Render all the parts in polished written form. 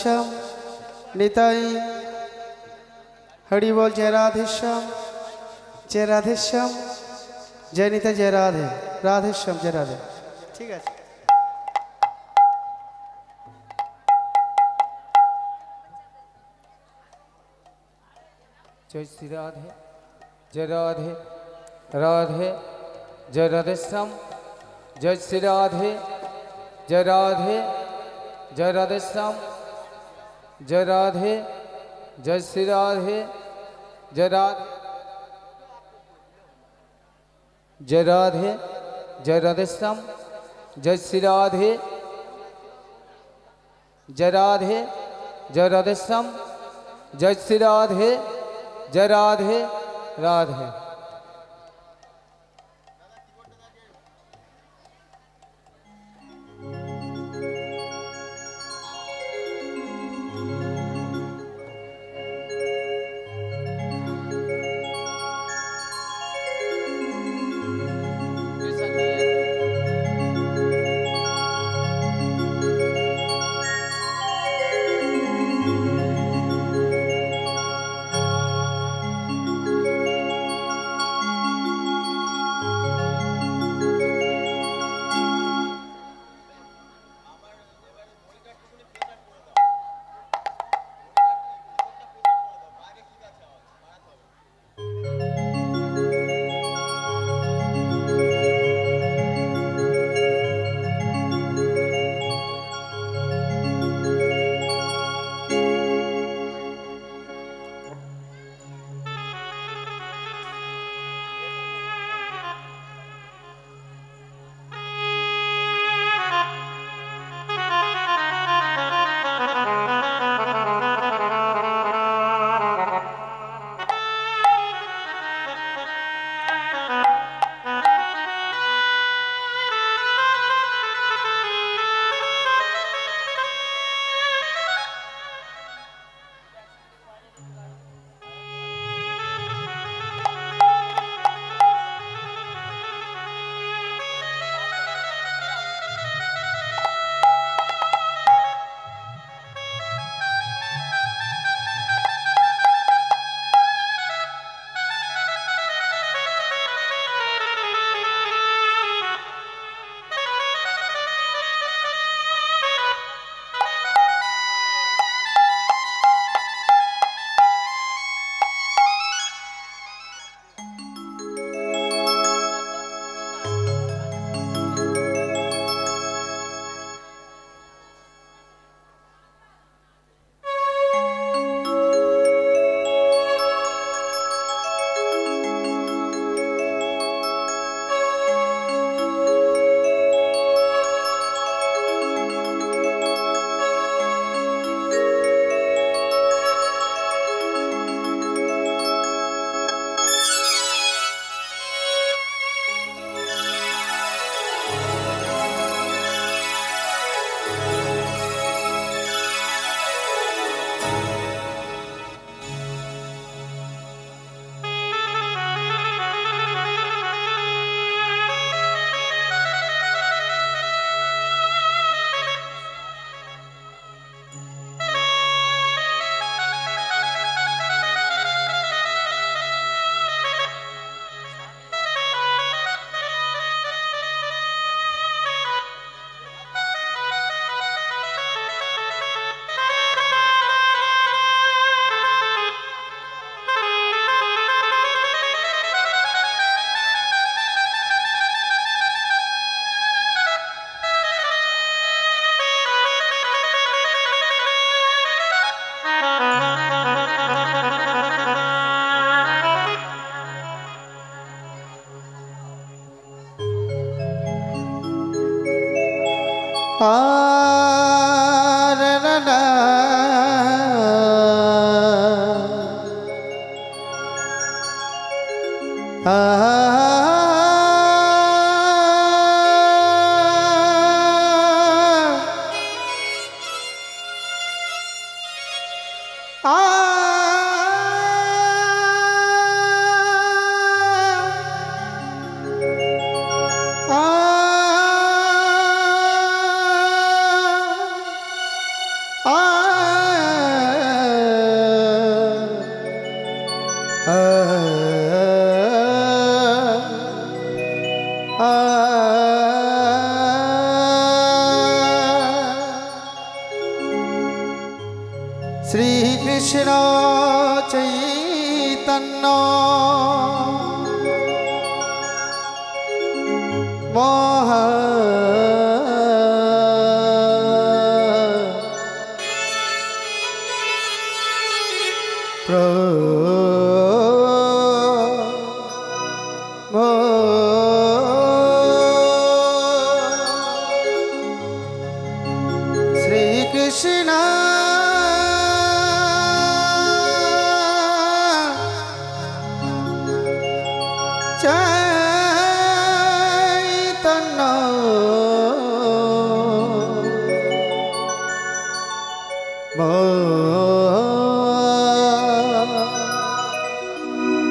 श्याम निताई हरि बोल। जय राधे श्याम, जय राधे श्याम, जय निताई, जय राधे, राधे श्याम, जय राधे। ठीक है। जय श्री राधे, जय राधे राधे, जय राधे श्याम, जय श्री राधे, जय राधे, जय राधे श्याम, जय राधे, जय श्री राधे, जय राधे, जय राधे, जय राधे श्याम, जय श्री राधे, जय राधे, जय राधे श्याम, जय श्री राधे, जय राधे राधे। आ শ্রীকৃষ্ণ চৈতন্য মহা শ্রীকৃষ্ণ চৈতন্য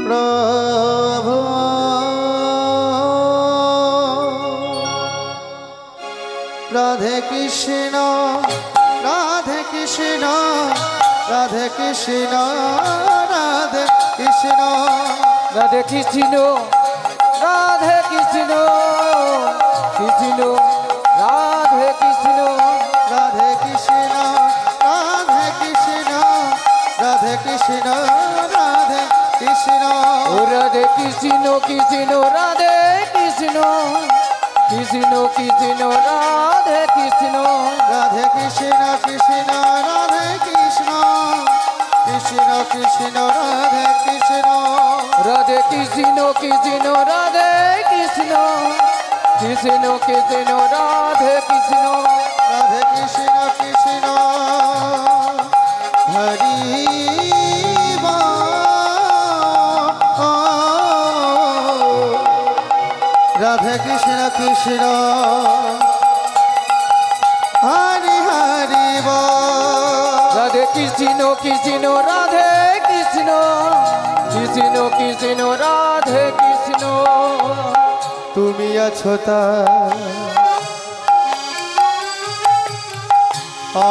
প্রভু রাধে কৃষ্ণ রাধে কৃষ্ণ রাধে কৃষ্ণ রাধে কৃষ্ণ রাধে কৃষ্ণ রাধে কৃষ্ণ কৃষ্ণ রাধে কৃষ্ণ রাধে কৃষ্ণ রাধে কৃষ্ণ রাধে কৃষ্ণ রাধে কৃষ্ণ ও রাধে কৃষ্ণ কৃষ্ণ রাধে কৃষ্ণ কৃষ্ণ কৃষ্ণ রাধে কৃষ্ণ রাধে কৃষ্ণ কৃষ্ণ রাধে কৃষ্ণ কৃষ্ণ কৃষ্ণ রাধে কৃষ্ণ রাধে কৃষ্ণ কৃষ্ণ রাধে কৃষ্ণ কৃষ্ণ কৃষ্ণ রাধে কৃষ্ণ রাধে কৃষ্ণ কৃষ্ণ হরি রাধে কৃষ্ণ কৃষ্ণ হরি হরি রাধে কৃষ্ণ কৃষ্ণ রাধে কৃষ্ণ কৃষ্ণ কৃষ্ণ রাধে কৃষ্ণ তুমি আছো তা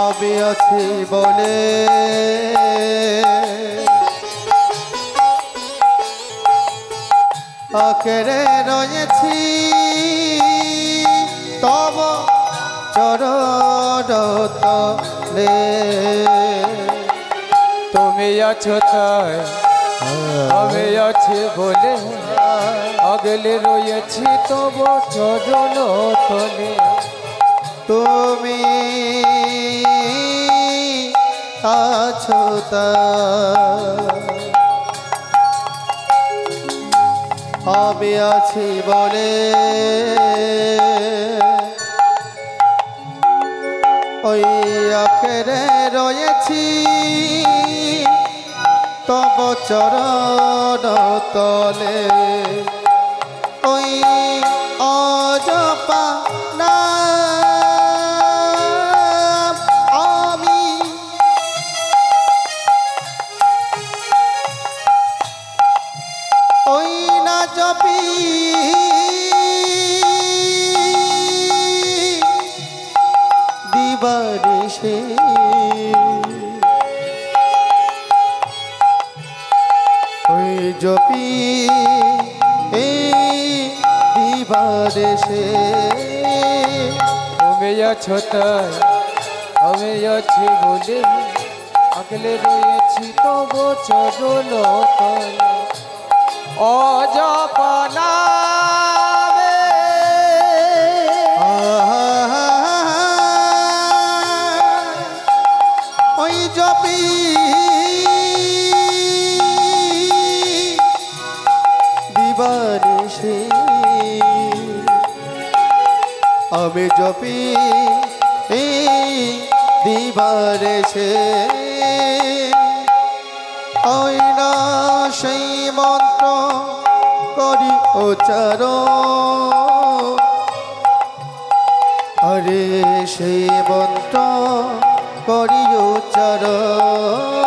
আমি আছি বলে আকেরে রয়েছি তব চরণতলে তুমি আছো তাই আমি আছি বলে আগলে রয়েছি তব চরণ তলে তুমি আছো তা আমি আছি বলে ওই আখেরে রয়েছি তব চরণ তলে ওই অজপা নাম আমি ওই না জপি দিবানিশি ওই জপি দিবানিশি তুমি আছো তাই আমি আছি বলে আগলে রয়েছি তব চরণ তলে অজপা নামে ওই জপি দিবানিশি আমি জপি দিবানিশি ওই না সেই মন্ত্র করি উচ্চারণ আরে সেই মন্ত্র করি উচ্চারণ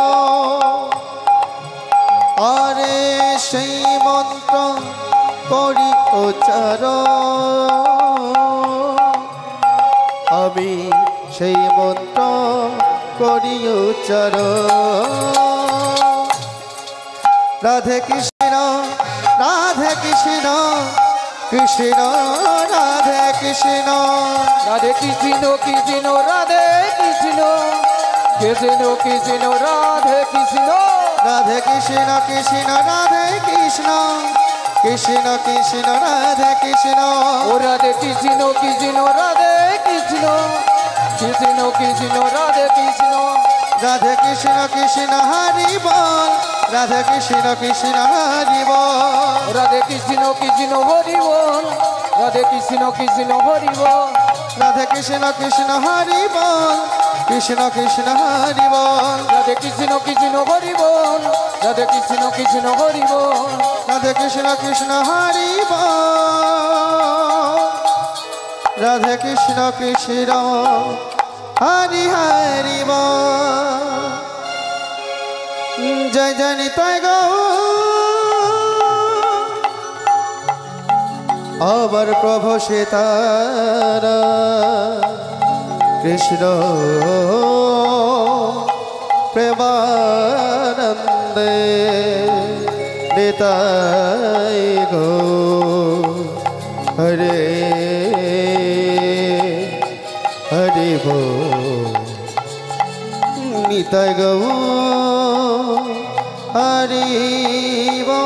আরে সেই মন্ত্র করি উচ্চারণ আমি সেই মন্ত্র করি উচ্চারণ রাধে কৃষ্ণ রাধে কৃষ্ণ কৃষ্ণ রাধে কৃষ্ণ রাধে কৃষ্ণ কৃষ্ণ রাধে কৃষ্ণ কৃষ্ণ কৃষ্ণ রাধে কৃষ্ণ রাধে কৃষ্ণ কৃষ্ণ রাধে কৃষ্ণ কৃষ্ণ কৃষ্ণ রাধে কৃষ্ণ ও রাধে কৃষ্ণ কৃষ্ণ রাধে কৃষ্ণ কৃষ্ণ কৃষ্ণ রাধে কৃষ্ণ রাধে কৃষ্ণ কৃষ্ণ হরি বল রাধে কৃষ্ণ কৃষ্ণ হরি বল রাধে কৃষ্ণ কৃষ্ণ হরি বল রাধে কৃষ্ণ কৃষ্ণ হরি বল রাধে কৃষ্ণ কৃষ্ণ হরি বল কৃষ্ণ কৃষ্ণ হরি বল রাধে কৃষ্ণ কৃষ্ণ হরি বল রাধে কৃষ্ণ কৃষ্ণ হরি বল রাধে কৃষ্ণ কৃষ্ণ হরি বল রাধে কৃষ্ণ কৃষ্ণ হরি হরি বল জয় জয় নিতাই আবার প্রভু সীতার কৃষ্ণ প্রেমানন্দে নিতাই গো হরে হরি বো নিতাই গৌ হরি বো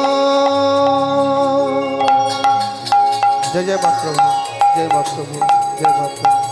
জয় জয় মহাপ্রভু জয় মহাপ্রভু জয় মহাপ্রভু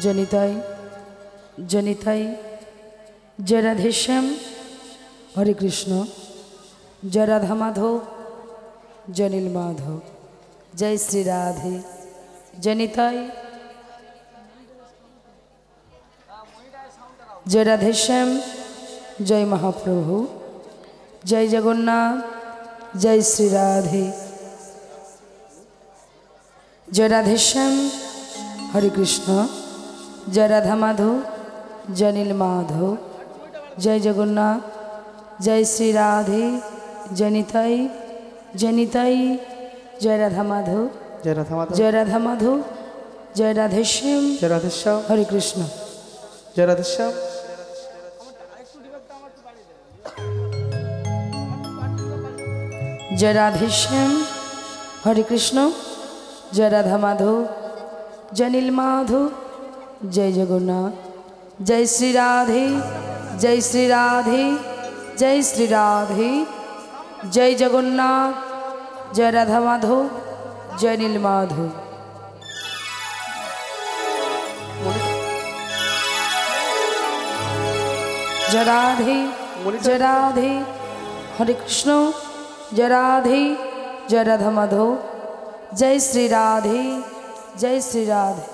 जनिताई जनिताई जय राधेश्याम हरे कृष्ण जय राधा माधव जय नील माधव जय श्री राधे जनिताई जय राधेश्याम जय महाप्रभु जय जगन्नाथ जय श्री राधे जय राधेश्याम हरे कृष्ण जय राधा माधव जय नील माधव जय जगन्नाथ जय श्री राधे जनिताई जनिताई जय राधा माधव जय राधा माधव जय राधा माधव जय राधेश्याम जय राधेश्याम हरे कृष्ण जय राधेश्याम जय राधेश्याम हरे कृष्ण जय राधा माधव जय नील माधव जय जगन्नाथ जय श्री राधे जय श्री राधे जय श्री राधे जय जगन्नाथ जय राधा माधव जय नील माधव जय राधे हरे कृष्ण जय राधे जय राधा माधव जय श्री राधे जय श्री राधे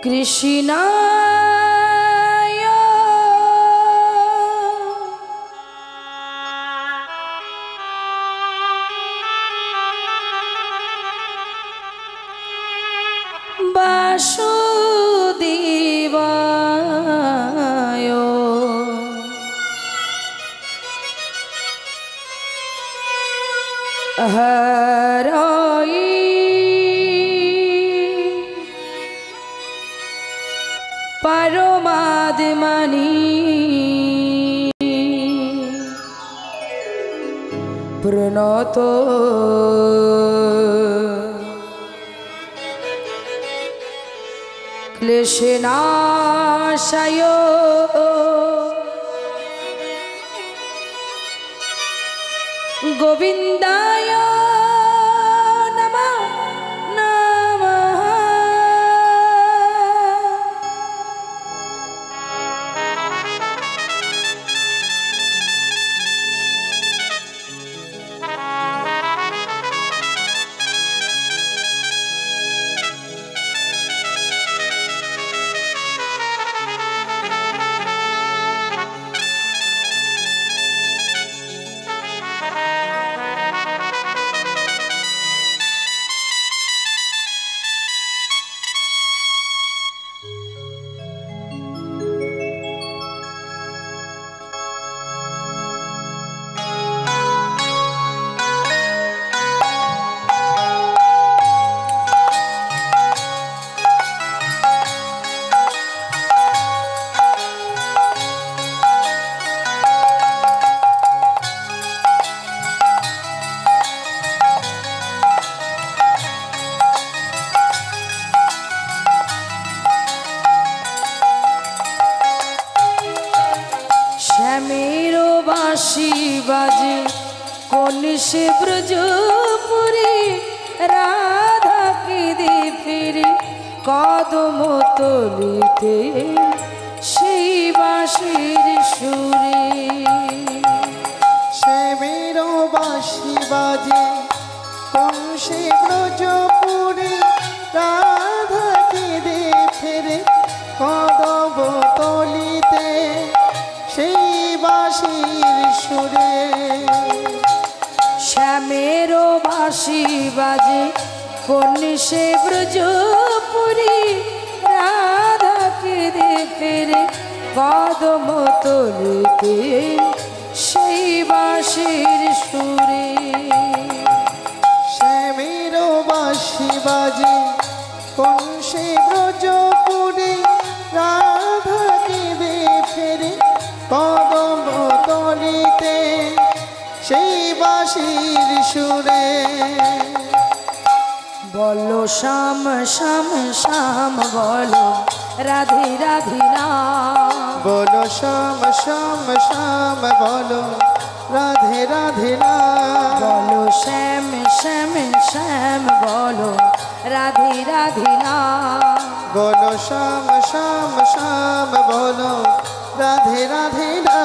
कृष्णाय वासुदेवाय हराय परमात्मनि प्रणतो क्लेशनाशय गोविन्दाय नमः नमः श्यामेरो बाँशी बाजे कोन से ब्रजपुरी राधा की दे फिर कदम तलिते সেই বাঁশির সুরে শ্যামের বাঁশি বাজে কোন সে ব্রজপুরে রাধা কেঁদে ফেরে কদম তলিতে সেই বাঁশির সুরে। শ্যামের বাঁশি বাজে কোন সে ব্রজপুরী রাধা কেঁদে ফেরে কদম তলিতে সেই বাঁশির সুরে। শ্যামের বাঁশি বাজে কোন সে ব্রজপুরে রাধা কেঁদে ফেরে কদম তলিতে সেই বাঁশির সুরে। বলো শ্যাম শ্যাম শ্যাম বলো রাধে রাধিনা, বলো শ্যাম শ্যাম শ্যাম বলো রাধে রাধে না। বলো শ্যাম শ্যাম শ্যাম বলো রাধে রাধিনা, বলো শ্যাম শ্যাম শ্যাম বলো রাধে রাধে না।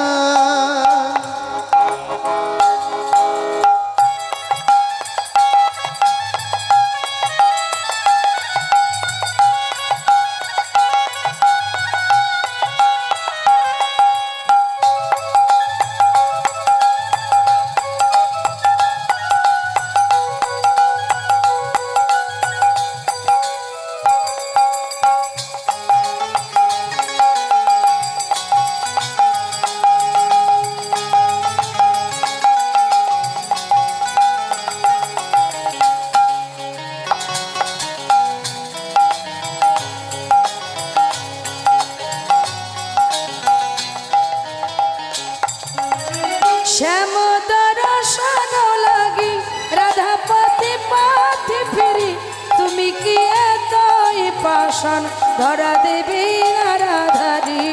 শ্যাম দর্শন লাগি রাধা পথে পথে ফিরি, তুমি কি এতই পাষাণ ধরা দেবী না রাধারি।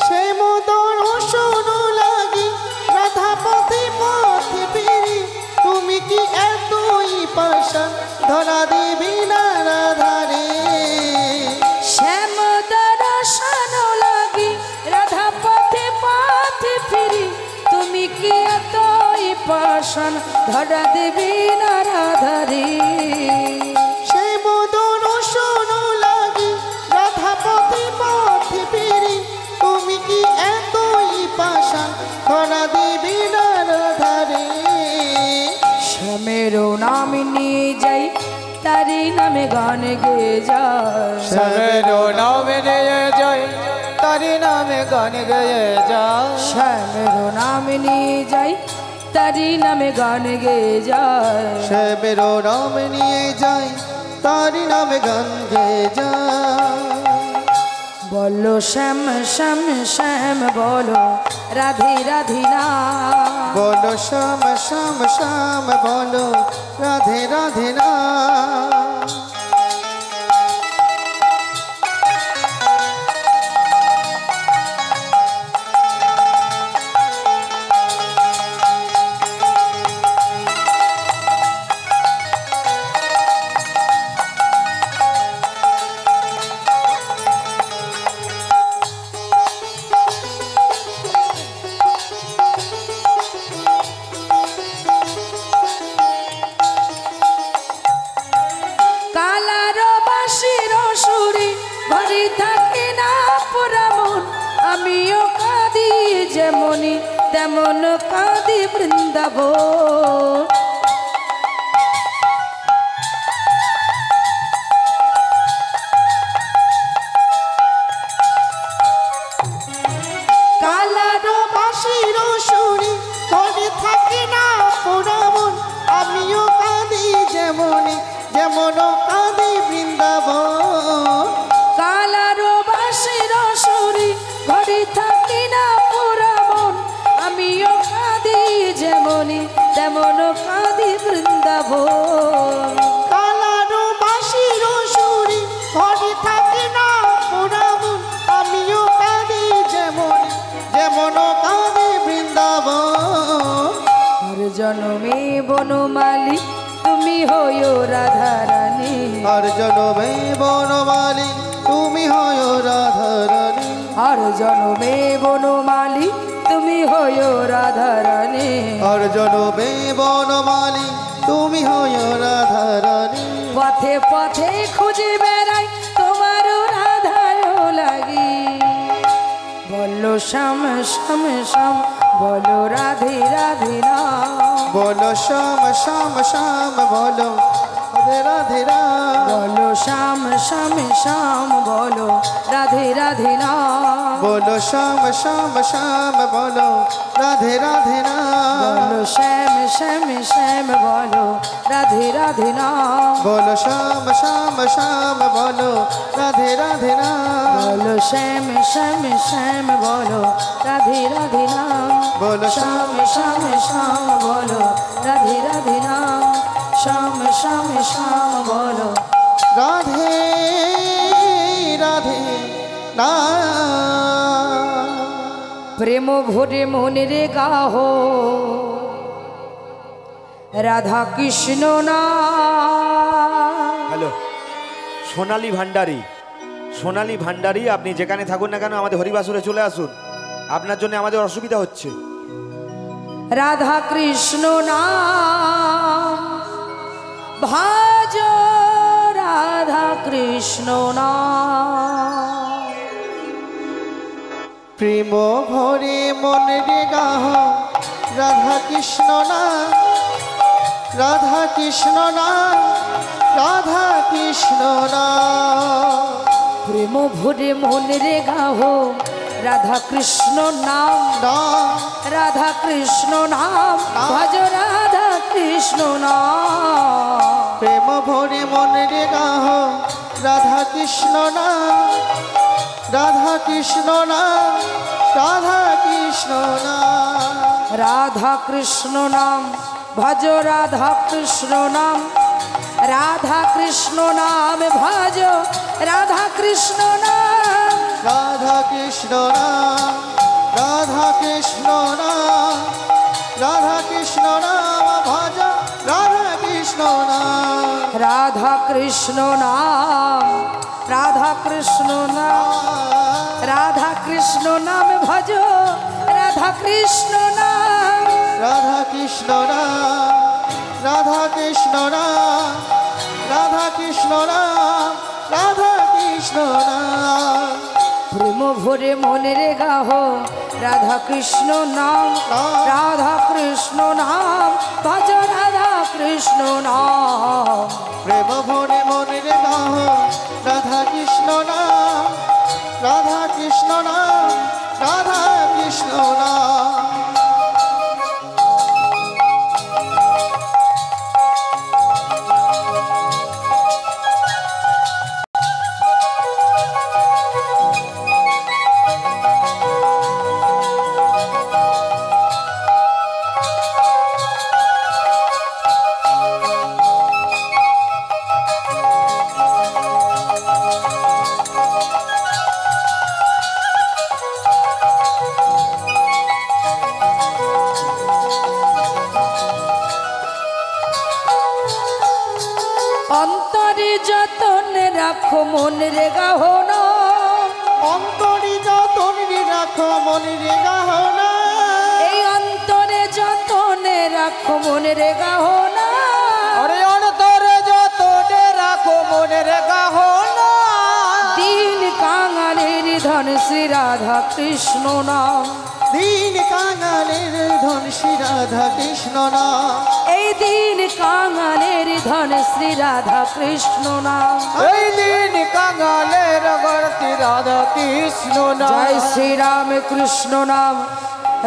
সে মদন শোনো লাগি রাধা পথে পথে ফিরি, তুমি কি এতই পাষাণ ধরা দেবী না রাধারে। শ্যাম দর্শন লাগি রাধা পথে পথে ফিরি, তুমি কি এতই পাষাণ ধরা দেবী না রাধারি। সে মদন শোনো লাগি রাধা পথে পথে ফিরি, তুমি কি এতই পাষাণ ধরা দেবী না রাধারে। শ্যামের নাম নিয়ে যাই তারি নামে গান গেয়ে যায়, শ্যামের নামে নিয়ে যাই তারি নামে গান গেয়ে যায়। শ্যামের নাম নিয়ে যাই তারি নামে গান গেয়ে যায়। শ্যামের নাম নিয়ে যাই তারি নামে গান গেয়ে যায়। বলো শ্যাম শ্যাম শ্যাম বলো রাধে রাধিনা, বলো শ্যাম শ্যাম শ্যাম বলো রাধে রাধে না। কালার বাঁশির সুরে ভরি থাকে না পুরা মন, আমিও কাঁদি যেমনি তেমন কাঁদি বৃন্দাবন। কালার বাঁশির সুরে ধরে থাকে না পোড়া মন, আমিও কাঁদি যেমনি যেমন কাঁদি বৃন্দাবন। কালার বাঁশির সুরে ভরি থাকে না পুরা মন, আমিও কাঁদি যেমনি তেমন কাঁদি বৃন্দাবন। কালার বাঁশির সুরে ধরে থাকে না পোড়া মন, আমিও কাঁদি যেমন যেমন কাঁদি বৃন্দাবন। আর জনমে বনমালী তুমি হইও রাধারানী আর জনমে বনমালী তুমি হয় রাধারানী আর জনমে বনমালী তুমি হইও রাধারানী আর জনমে বনমালী তুমি হয় রাধারানী পথে পথে খুঁজে বেড়াই তোমার রাধার লাগি বলো শ্যাম শ্যাম শ্যাম বলো রাধে রাধে নাম বলো শ্যাম শ্যাম শ্যাম বলো রাধে রাধে রাম বলো শ্যাম শ্যাম শ্যাম বলো রাধে রাধে নাম বলো শ্যাম শ্যাম শ্যাম বলো রাধে রাধে রাম বলো শ্যাম শ্যাম শ্যাম বলো রাধে রাধে নাম বলো শ্যাম শ্যাম শ্যাম বলো রাধে রাধে রাম বলো শ্যাম শ্যাম শ্যাম বলো রাধে রাধে নাম বলো শ্যাম শ্যাম শ্যাম বলো রাধে রাধে নাম শ্যাম শ্যাম শ্যাম বলো রাধে রাধে না প্রেম ভরে মনের গাহ রাধা কৃষ্ণ না হ্যালো, সোনালী ভান্ডারী, সোনালী ভান্ডারী, আপনি যেখানে থাকুন না কেন আমাদের হরিবাসরে চলে আসুন। আপনার জন্য আমাদের অসুবিধা হচ্ছে। রাধা কৃষ্ণ নাম ভাজ রাধা কৃষ্ণ নাম প্রেম ভরে মনের গাহ রাধা কৃষ্ণ না রাধা কৃষ্ণ না রাধা কৃষ্ণ না প্রেম ভরে মনের গাহ রাধা কৃষ্ণ নাম না রাধা কৃষ্ণ নাম ভজ রাধা কৃষ্ণ নাম প্রেম ভরে মনের গাহ রাধা কৃষ্ণ না রাধা কৃষ্ণ না রাধা কৃষ্ণ না রাধা কৃষ্ণ নাম ভজ রাধা কৃষ্ণ নাম রাধা কৃষ্ণ নাম ভজ রাধা কৃষ্ণ নাম রাধা কৃষ্ণ না রাধা কৃষ্ণ না রাধা কৃষ্ণ নাম ভজ রাধা কৃষ্ণ না রাধা কৃষ্ণ নাম রাধা কৃষ্ণ নাম রাধা কৃষ্ণ নাম ভজ রাধা কৃষ্ণ নাম রাধা কৃষ্ণ না রাধা কৃষ্ণ না রাধা কৃষ্ণ না রাধা কৃষ্ণ না প্রেম ভরে মনের গাহ রাধা কৃষ্ণ নাম রাধা কৃষ্ণ নাম ভজ রাধা কৃষ্ণ নাম প্রেম ভরে মনের গাহ রাধা কৃষ্ণ না রাধা কৃষ্ণ না রাধা কৃষ্ণ না অন্তরে যতন রাখো মনের গাহ না অন্তরি যতন রাখো মনের গাহ না এই অন্তরে যতনে রাখো মনের গাহ না আরে অন্তরে যত রাখো মনের গাহ না দিন কাঙালের ধন শ্রী রাধা কৃষ্ণ নাম দিন কাঙালের ধন শ্রী রাধা কৃষ্ণ না এই দিন কাঙালের ধন শ্রী রাধা কৃষ্ণ নাম এই দিন কাঙালের গর্তি রাধা কৃষ্ণ না জয় শ্রী রাম কৃষ্ণ নাম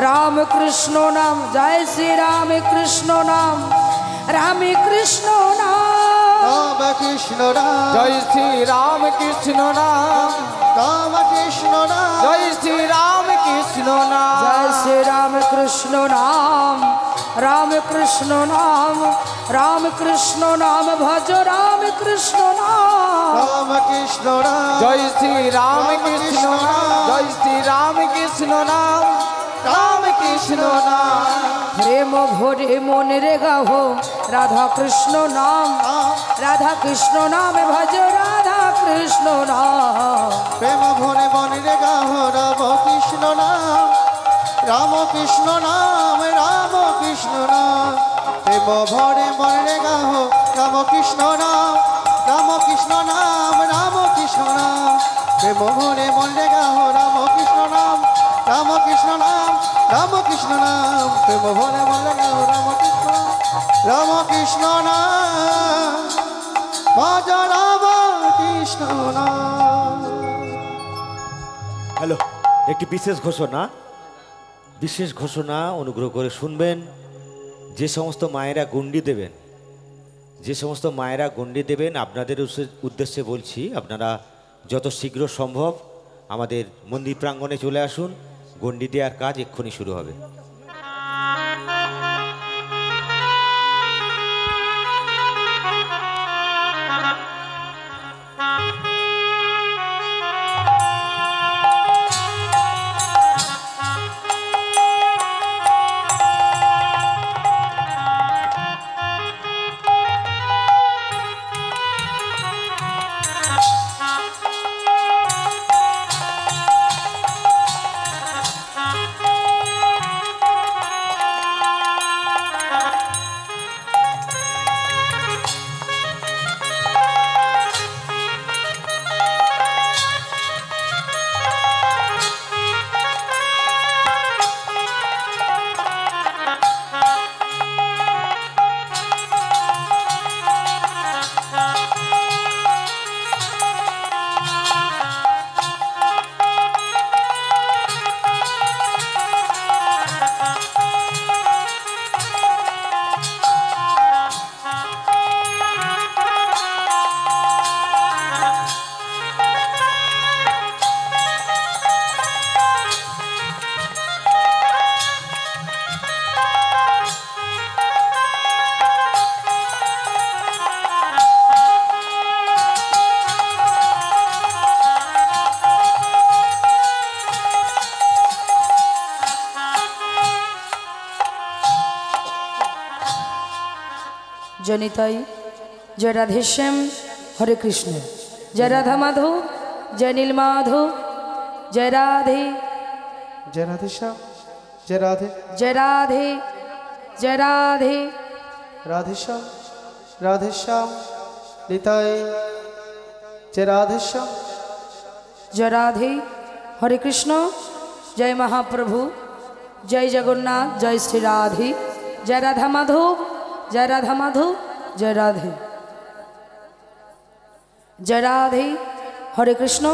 রাম কৃষ্ণ নাম জয় শ্রী রাম কৃষ্ণ নাম রাম কৃষ্ণ নাম রাম কৃষ্ণ রাম জয় শ্রী রাম কৃষ্ণ নাম রাম কৃষ্ণ রাম জয় শ্রী রাম কৃষ্ণ নাম জয় শ্রী রাম কৃষ্ণ নাম রাম কৃষ্ণ নাম রাম কৃষ্ণ নাম ভজ রাম কৃষ্ণ নাম রাম কৃষ্ণ রাম জয় শ্রী রাম কৃষ্ণ নাম জয় শ্রী রাম কৃষ্ণ নাম রাম কৃষ্ণ কৃষ্ণ নাম প্রেম ভরে মনে রে গাহো রাধা কৃষ্ণ নাম, রাধা কৃষ্ণ নামে ভজ রাধা কৃষ্ণ নাম। প্রেম ভরে মনে রে গাহ রাম কৃষ্ণ নাম, রাম কৃষ্ণ নাম, রাম কৃষ্ণ নাম। প্রেম ভরে মনে রে গাহ রাম কৃষ্ণ নাম, রাম কৃষ্ণ নাম, রাম কৃষ্ণ নাম। প্রেম ভরে মনে রে গাহ রাম কৃষ্ণ নাম, রাম কৃষ্ণ নাম, রাম কৃষ্ণ নাম। প্রেম ভরে মনে রে গাহ রাম কৃষ্ণ নাম, রাম কৃষ্ণ নাম, ভজ রাম কৃষ্ণ নাম। হ্যালো, একটি বিশেষ ঘোষণা অনুগ্রহ করে শুনবেন। যে সমস্ত মায়েরা গণ্ডি দেবেন আপনাদের উদ্দেশ্যে বলছি, আপনারা যত শীঘ্র সম্ভব আমাদের মন্দির প্রাঙ্গণে চলে আসুন। গণ্ডি দেওয়ার কাজ এক্ষুনি শুরু হবে। জনিতাই জয় রাধেশ্যাম, হরে কৃষ্ণ। জয় রাধা মাধব, জয় নীল মাধব, জয় রাধে, जय राधे श्याम, जय राधे, জয় রাধে, জয় রাধে। राधे श्याम, राधे श्याम, निताई जय राधे श्याम। জয় রাধে, হরে কৃষ্ণ। জয় মহাপ্রভু, জয় জগন্নাথ, জয় শ্রী রাধে। জয় রাধা মাধব, জয় রাধা মাধব, জয় রাধে। জয় রাধে, হরে কৃষ্ণ।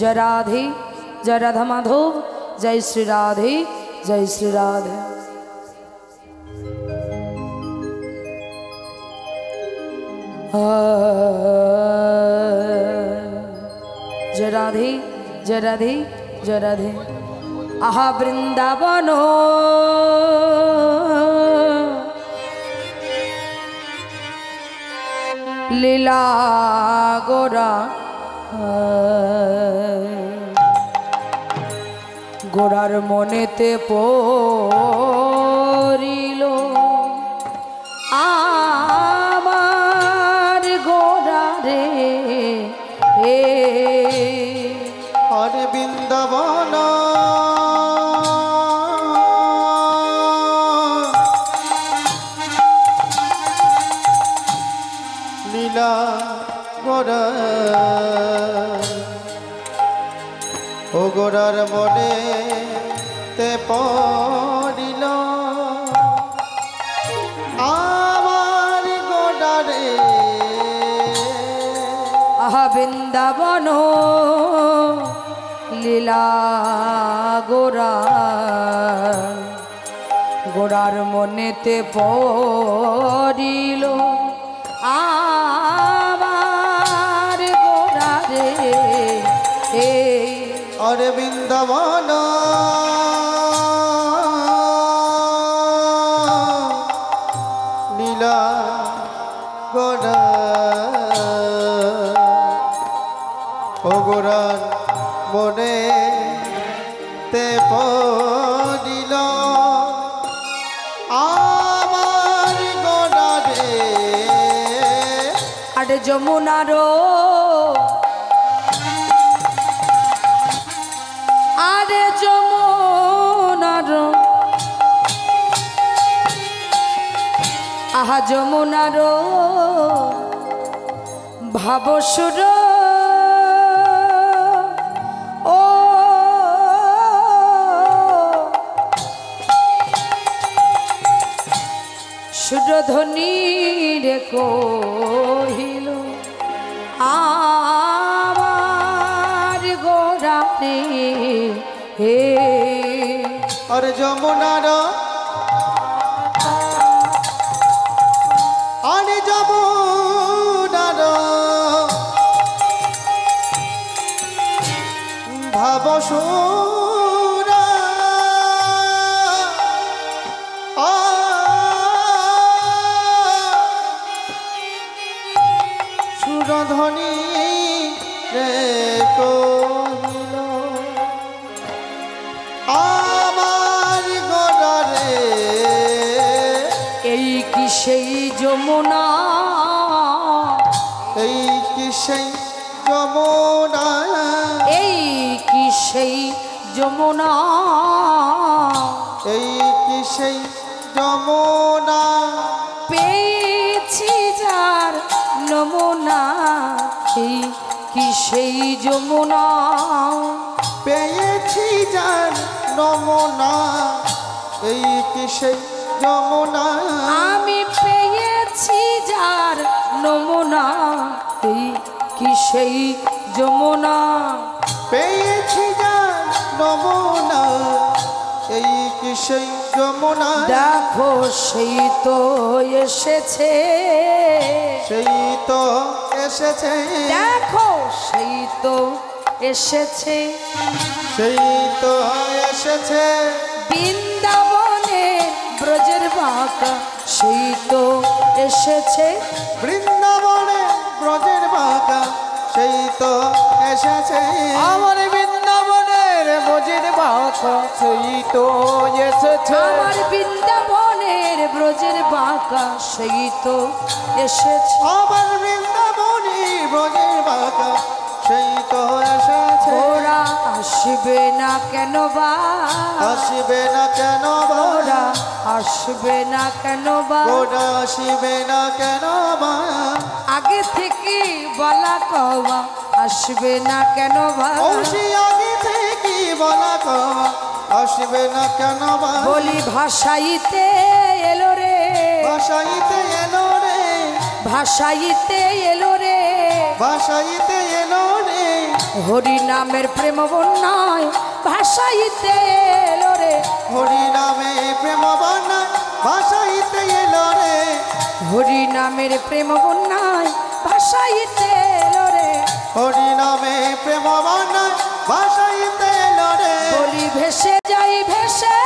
জয় রাধে, জয় রাধা মাধব, জয় শ্রী রাধে, জয় শ্রী রাধে। জয় রাধে, জয় রাধে, জয় রাধে। আহা বৃন্দাবন লীলা গোরা, গোরার মনেতে পড়িল আমার গোরা রে। हरे बृंदावन लीला गोरा, ओ गोरार मने ते पड़िल आमार गोरा रे। আহা বৃন্দাবন লীলা গোরা, গোরার মনেতে পড়িল আমার গোরা রে। अरे बृंदावन लीला गोरा, ओ गोरार मने ते पड़िल যমুনার আরে যমুনার আহা যমুনার ভাবসুর ও সুরধ্বনি রে কহিল আমার গোরানে হে আর যমুনার আরে যমুনার ভাবসুরা সুরধ্বনি রে কহিল আমার গড়ারে এই কি সেই যমুনা এই কি সেই যমুনা এই কি সেই যমুনা এই কি সেই যমুনা পেয়েছি যার নমুনা এই কি সেই যমুনা পেয়েছি যার নমুনা এই কি সেই যমুনা আমি পেয়েছি যার নমুনা এই কি সেই যমুনা পেয়েছি যার নমুনা এই কি সেই যমুনা দেখো সেই তো এসেছে সেই তো এসেছে দেখো সেই তো এসেছে সেই তো এসেছে বৃন্দাবনে ব্রজের বাঁকা সেই তো এসেছে বৃন্দাবনে ব্রজের বাঁকা সেই তো এসেছে আমার বৃন্দাবনের ব্রজের বাঁকা সেই তো এসেছে আমার বৃন্দাবনের ব্রজের বাঁকা সেই তো এসেছে আমার বৃন্দাবনে ব্রজের বাঁকা সেই তো এসেছে ওরা আসবে না কেন বা আসবে না কেন বা ওরা আসবে না কেন বা ওরা আসবে না কেন বা আগে থেকে বলা কওয়া আসবে না কেন বা ঔষি আগে থেকে বলা কওয়া আসবে না কেন বা বলি ভাষাইতে এলো রে ভাষাইতে এলো রে ভাষাইতে এলো রে ভাষাইতে এলো রে হরি নামের প্রেম বন্যায় ভাষাইতে এলো রে হরি নামে প্রেম বন্যা ভাষাইতে এলো রে হরি নামের প্রেম বন্যায় ভাষাইতে এলো রে হরি নামে প্রেম বন্যা ভাষাইতে এলো রে বলি ভেসে যাই ভেসে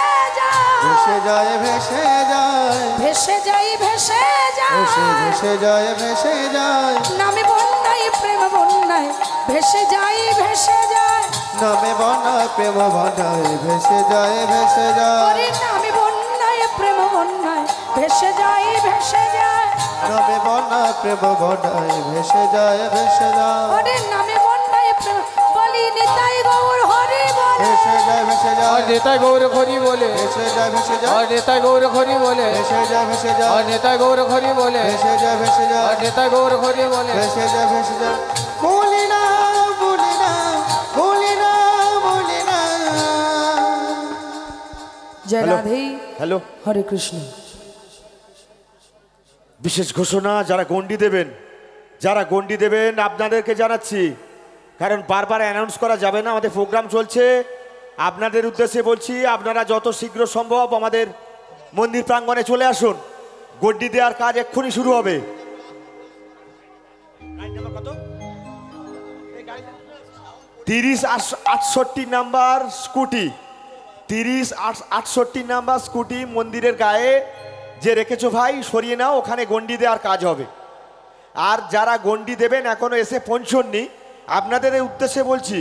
ভেসে যাই যায় ভেসে যায় ভেসে যাই ভেসে ভেসে যাই ভেসে যায় ভেসে যায় নামে বন্যায় প্রেম বন্যায় ভেসে যাই ভেসে যায় নামে বন্যা প্রেম বন্যায় ভেসে যায় ভেসে যায় হরি নামে বন্যায় প্রেম বন্যায় ভেসে যাই ভেসে যায় নামে বন্যা প্রেম বন্যায় ভেসে যায় ভেসে যায় হরি নামে বন্যায় প্রেম বলি নিতাই গৌর হরি বলে ভেসে যায় ভেসে আর যায় নেতা গৌর হরি বলে ভেসে যায় ভেসে আর যায় নেতা গৌর হরি বলে ভেসে যায় ভেসে আর যায় নেতা গৌর হরি বলে ভেসে যায় ভেসে আর যায় নেতা গৌর হরি বলে ভেসে যায় ভেসে যায় বলি না বলি না বলি না বলি না জয় হ্যালো। রাধে হ্যালো হরে কৃষ্ণ বিশেষ ঘোষণা যারা গন্ডি দেবেন আপনাদেরকে জানাচ্ছি, কারণ বারবার অ্যানাউন্স করা যাবে না, আমাদের প্রোগ্রাম চলছে। আপনাদের উদ্দেশ্যে বলছি, আপনারা যত শীঘ্র সম্ভব আমাদের মন্দির প্রাঙ্গণে চলে আসুন। গন্ডি দেওয়ার কাজ এক্ষুনি শুরু হবে। 3068 নাম্বার স্কুটি, 3068 নাম্বার স্কুটি মন্দিরের গায়ে যে রেখেছো ভাই, সরিয়ে নাও, ওখানে গন্ডি দেওয়ার কাজ হবে। আর যারা গন্ডি দেবেন এখনো এসে পৌঁছননি, আপনাদের এই উদ্দেশ্যে বলছি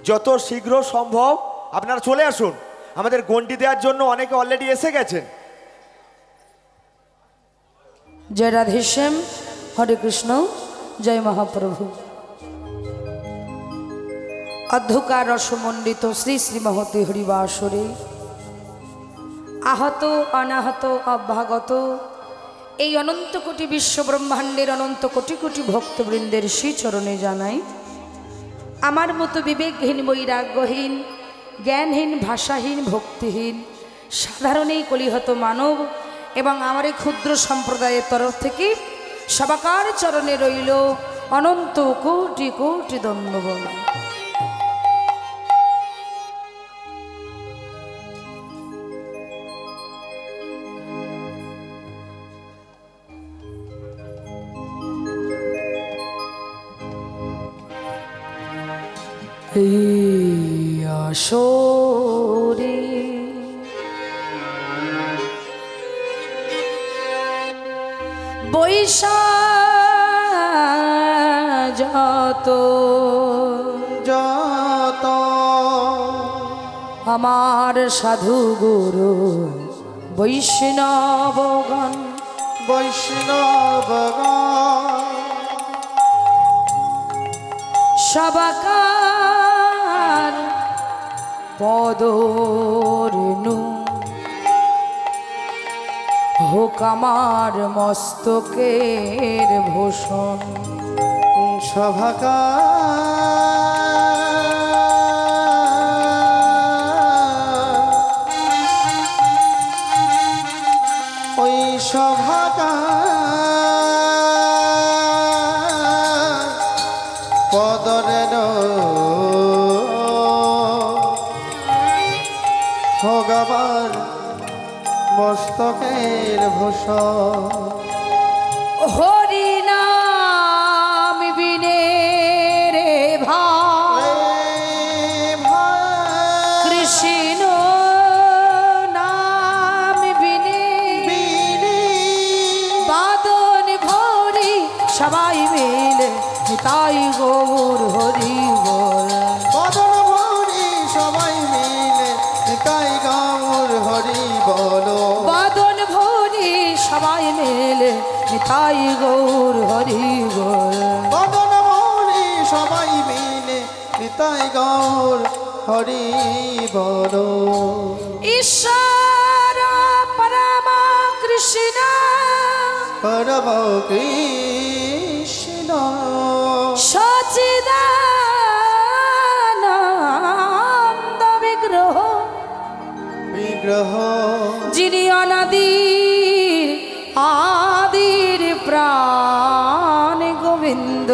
যত শীঘ্র সম্ভব আপনারা চলে আসুন। আমাদের গন্ডি দেওয়ার জন্য অনেকে অলরেডি এসে গেছেন। জয় রাধেশ্যাম হরে কৃষ্ণ। জয় মহাপ্রভু। অন্ধকার রসমণ্ডিত শ্রী শ্রী মহতি হরিবাসরে আহত অনাহত অভ্যাগত এই অনন্ত কোটি বিশ্ব ব্রহ্মাণ্ডের অনন্ত কোটি কোটি ভক্তবৃন্দের শ্রীচরণে জানাই আমার মতো বিবেকহীন বৈরাগ্যহীন জ্ঞানহীন ভাষাহীন ভক্তিহীন সাধারণ এই কলিহত মানব এবং আমার এই ক্ষুদ্র সম্প্রদায়ের তরফ থেকে সবাকার চরণে রইল অনন্ত কোটি কোটি ধন্যবাদ। আসরে বৈশা যত যত আমার সাধু গুরু বৈষ্ণবগণ বৈষ্ণবগণ সবাকার পদরেণু হোক আমার মস্তকের ভূষণ ওই পদরের হোক আমার মস্তকের ভূষণ হরি নাম বিনে রে ভাই কৃষ্ণ নাম বিনে বাদন ভরি সবাই মিলে তাই গৌর হরি বল বাদন ভরি সবাই মিলে তাই গৌর হরি বলো বাদন ভরি সবাই মিলে তাই গৌর হরি বল বাদন ভরি সবাই মিলে তাই গৌর হরি বলো ঈশ্বর পরম কৃষ্ণ পরম কৃষ্ণ সচিদানন্দ বিগ্রহ বিগ্রহ যিনি অনাদির আদির প্রাণ গোবিন্দ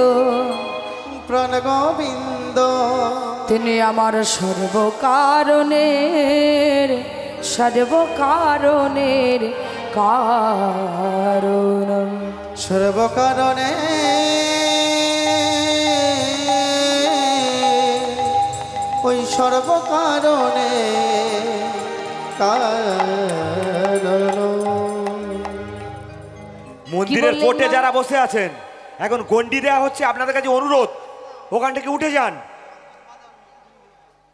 প্রাণ গোবিন্দ তিনি আমার সর্বকারণের সর্বকারণের কারণ সর্বকারণে ওই সর্বকারণে কারণ মন্দিরের বললেন কোর্টে মা? যারা বসে আছেন এখন গন্ডি দেওয়া হচ্ছে, আপনাদের কাছে অনুরোধ ওখান থেকে উঠে যান।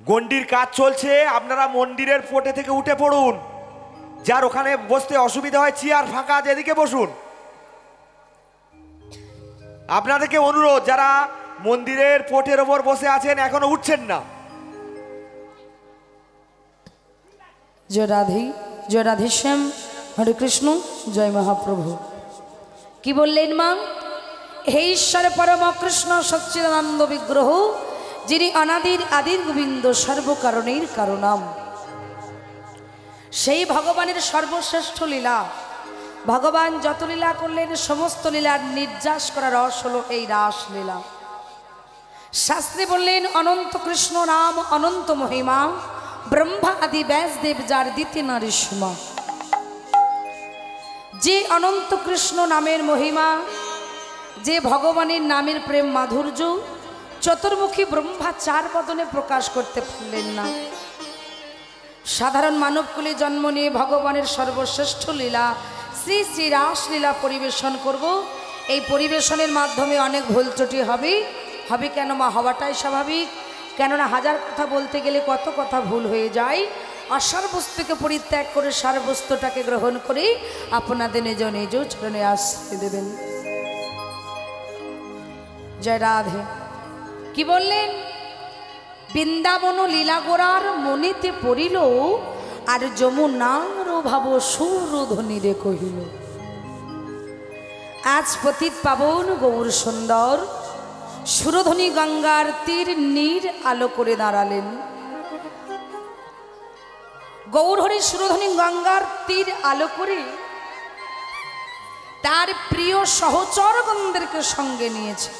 গন্ডির কাজ চলছে, আপনারা মন্দিরের কোর্টে থেকে উঠে পড়ুন। যার ওখানে বসতে অসুবিধা হয় চেয়ার ফাঁকা আছে, এদিকে বসুন। আপনাদেরকে অনুরোধ, যারা মন্দিরের পোটের ওপর বসে আছেন এখনো উঠছেন না। জয় রাধে জয় রাধেশ্যাম হরে কৃষ্ণ জয় মহাপ্রভু। কি বললেন মা? হে ঈশ্বর পরম কৃষ্ণ সচ্চিদানন্দ বিগ্রহ, যিনি অনাদির আদির গোবিন্দ সর্বকারণের কারণাম, সেই ভগবানের সর্বশ্রেষ্ঠ লীলা। ভগবান যত লীলা করলেন সমস্ত লীলার নির্যাস করা রস হলো এই রাসলীলা। শাস্ত্রে বললেন অনন্ত কৃষ্ণ নাম অনন্ত মহিমা, ব্রহ্মা আদি ব্যাসদেব যার দ্বিতীয় নরসিংহা। যে অনন্ত কৃষ্ণ নামের মহিমা, যে ভগবানের নামের প্রেম মাধুর্য চতুর্মুখী ব্রহ্মা চার বদনে প্রকাশ করতে পারলেন না। সাধারণ মানবকুলে জন্ম নিয়ে ভগবানের সর্বশ্রেষ্ঠ লীলা শ্রী শ্রী রাসলীলা পরিবেশন করব। এই পরিবেশনের মাধ্যমে অনেক ভুল ত্রুটি হবে কেন মা? হওয়াটাই স্বাভাবিক, কেননা হাজার কথা বলতে গেলে কত কথা ভুল হয়ে যায়। অসার বস্তুকে পরিত্যাগ করে সার বস্তুটাকে গ্রহণ করে আপনাদের নিজ নিজ চরণে আশ্রয় দেবেন। জয় রাধে। কি বললেন? বৃন্দাবন লীলাগোড়ার মনেতে পড়িল, আর যমুনার ভাব সুরধ্বনিরে কহিল। আজ পতিত পাবন গৌর সুন্দর সুরধ্বনি গঙ্গার তীর নীর আলো করে দাঁড়ালেন। গৌরহরি সুরধ্বনি গঙ্গার তীর আলো করে তার প্রিয় সহচরগণদেরকে সঙ্গে নিয়েছে।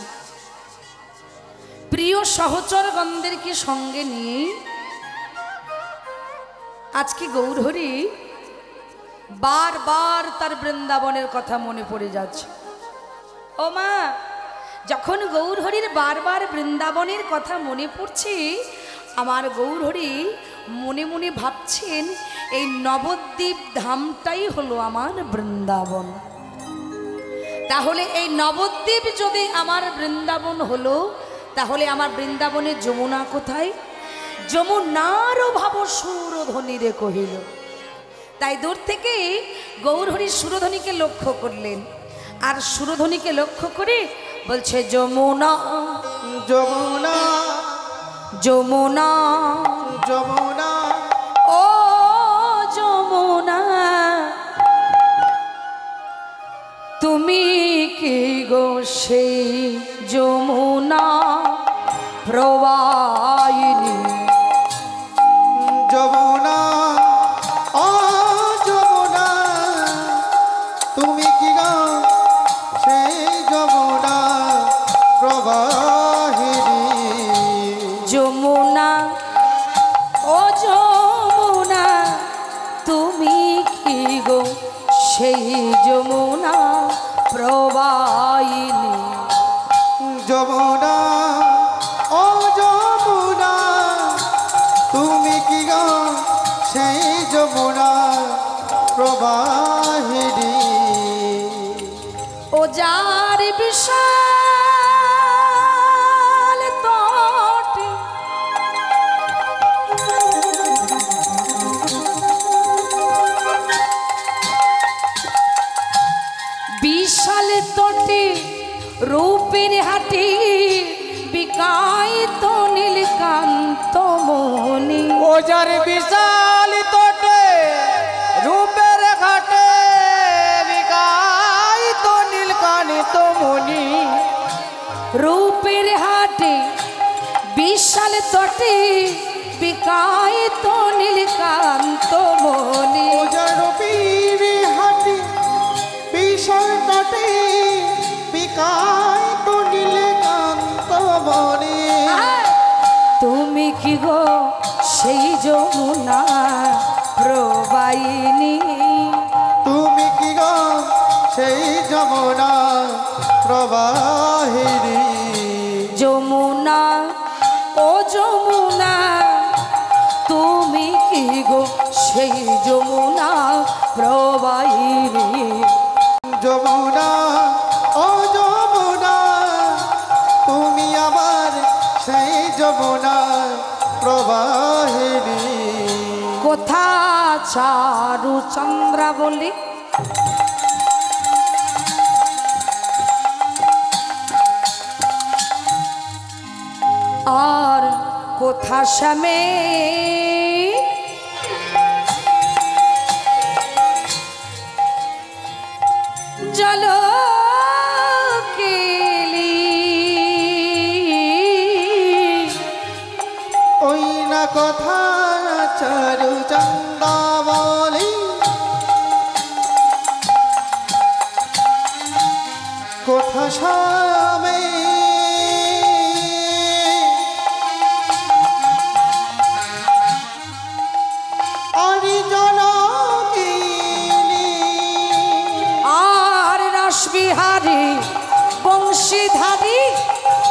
প্রিয় সহচরগণদেরকে সঙ্গে নিয়ে আজকে গৌরহরি বারবার তার বৃন্দাবনের কথা মনে পড়ে যাচ্ছে। ও মা, যখন গৌরহরির বারবার বৃন্দাবনের কথা মনে পড়ছে, আমার গৌরহরি মনে মনে ভাবছেন এই নবদ্বীপ ধামটাই হলো আমার বৃন্দাবন। তাহলে এই নবদ্বীপ যদি আমার বৃন্দাবন হলো, তাহলে আমার বৃন্দাবনের যমুনা কোথায়? যমুনারও ভাব সুরধ্বনিরে কহিল। তাই দূর থেকে গৌরহরি সুরধ্বনিকে লক্ষ্য করলেন, আর সুরধ্বনিকে লক্ষ্য করে বলছে যমুনা যমুনা যমুনা যমুনা ও যমুনা, তুমি কি গো সেই যমুনা প্রবাহিনী? যমুনা ও যমুনা, তুমি কি গো সেই যমুনা প্রবাহিনী? যমুনা ও যমুনা, তুমি কি গো সেই যমুনা প্রবাহিনী? যমুনা ও যমুনা, তুমি কি গো সেই যমুনা প্রবাহিনী? ও যার বিশাল তট, বিশাল তটে রূপের হাটে বিকায়িত নীলকান্ত মনি। ও যার বিশাল তোটে রূপের ঘাটে বিকায়িত নীলকান্ত মনি। রূপের হাটে বিশাল তটে বিকায়িত নীলকান্ত মনি। ওজার রূপের হাটে বিশাল তটে বিকায়িত নীলকান্ত মনি। তুমি কি গো সেই যমুনা প্রবাহিনী? তুমি কি গো সেই যমুনা প্রবাহিনী? যমুনা ও যমুনা, তুমি কি গো সেই যমুনা প্রবাহিনী? যমুনা ও যমুনা, তুমি আমার সেই যমুনা প্রবাহিনী। কোথা চারু চন্দ্রাবলী, আর কোথা শ্যামে জল কেলি? ওই না কথা চারু চন্দ্রাবলী, কোথা শ্যামে আরি জনকিনী। আর রসবিহারী বংশীধারী,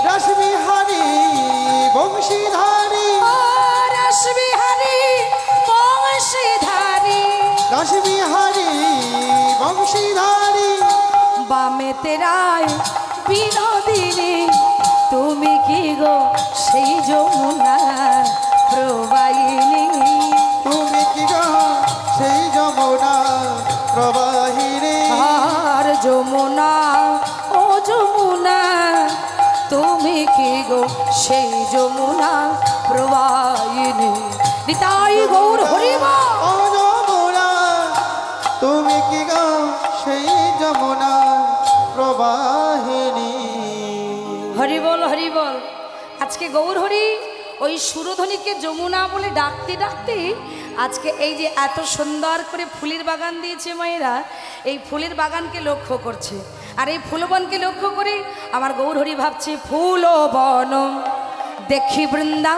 রসবিহারী বংশীধারী, আর রসবিহারী বংশীধারী, রসবিহারী বংশীধারী। বামে তেরায় বিনোদিনী, তুমি কি গো সেই যমুনা প্রবাহিনী? তুমি কি গো সেই যমুনা প্রবাহিনী? আর যমুনা ও যমুনা, তুমি সেই যমুনা প্রবাহিনী নিতাই গৌর হরিবা ও যমুনা তুমি কি গো সেই যমুনা প্রবাহিনী। হরি বল হরি বল। আজকে গৌর হরি ওই সুরধ্বনিকে যমুনা বলে ডাকতে ডাকতে আজকে এই যে এত সুন্দর করে ফুলের বাগান দিয়েছে মায়েরা, এই ফুলের বাগানকে লক্ষ্য করছে। আর এই ফুলবনকে লক্ষ্য করে আমার গৌর হরি ভাবছে ফুল বন দেখি বৃন্দা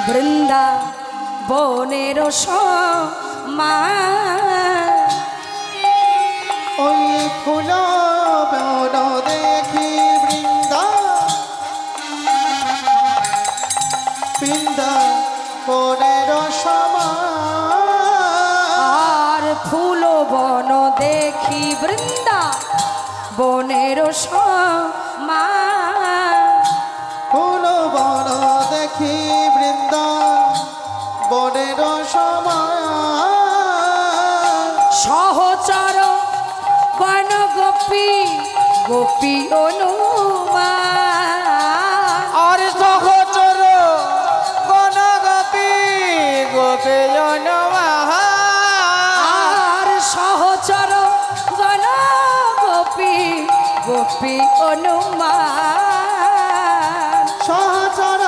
বৃন্দা বনের মা ওই ফুল বন দেখি বৃন্দা বৃন্দা বনের আর ফুল বন দেখি বৃন্দা বনের মা ফুল বন দেখি বৃন্দা বনের সহচর বন গোপী গোপী অনুমা আর সহচর গণ গোপী গোপী আর সহচর গণ গোপী গোপী অনুমা সহচর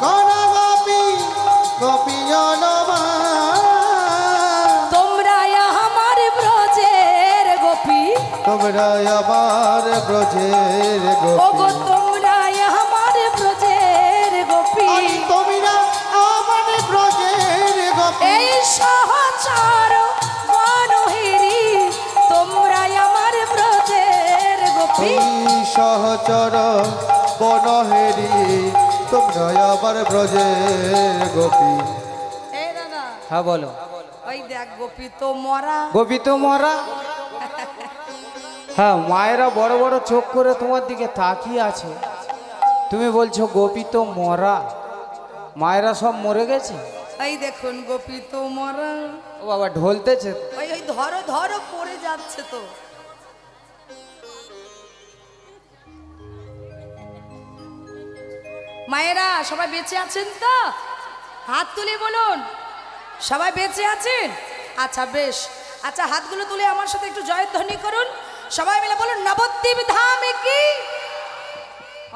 গণ গোপী গোপী জনমা তোমরা আমার ব্রজের গোপী তোমরা আবার ব্রজের ওগো গোপী তোমরা আমার ব্রজের গোপী তোমরা আমার ব্রজের গোপী এই সহচর মনোহিরি তোমরা আমার ব্রজের গোপী সহচর বনহেরি তোমরা আবার ব্রজের গোপী। এই দাদা হ্যাঁ বলো। ওই দেখ গোপী তো মরা গোপী তো মরা। হ্যাঁ, মায়েরা বড় বড় চোখ করে তোমার দিকে তাকিয়ে আছে, তুমি বলছো গোপী তো মরা। মায়েরা সব মরে গেছে। এই দেখুন গোপী তো মরা। ও বাবা ঢলতেছে। ওই ওই ধরো ধরো পড়ে যাচ্ছে তো। মায়েরা সবাই বেঁচে আছেন তো? হাত তুলে বলুন সবাই বেঁচে আছেন। আচ্ছা বেশ, আচ্ছা হাতগুলো তুলে আমার সাথে একটু জয়ধ্বনি করুন। সবাই মিলে বলুন নবদ্বীপ ধামে কি।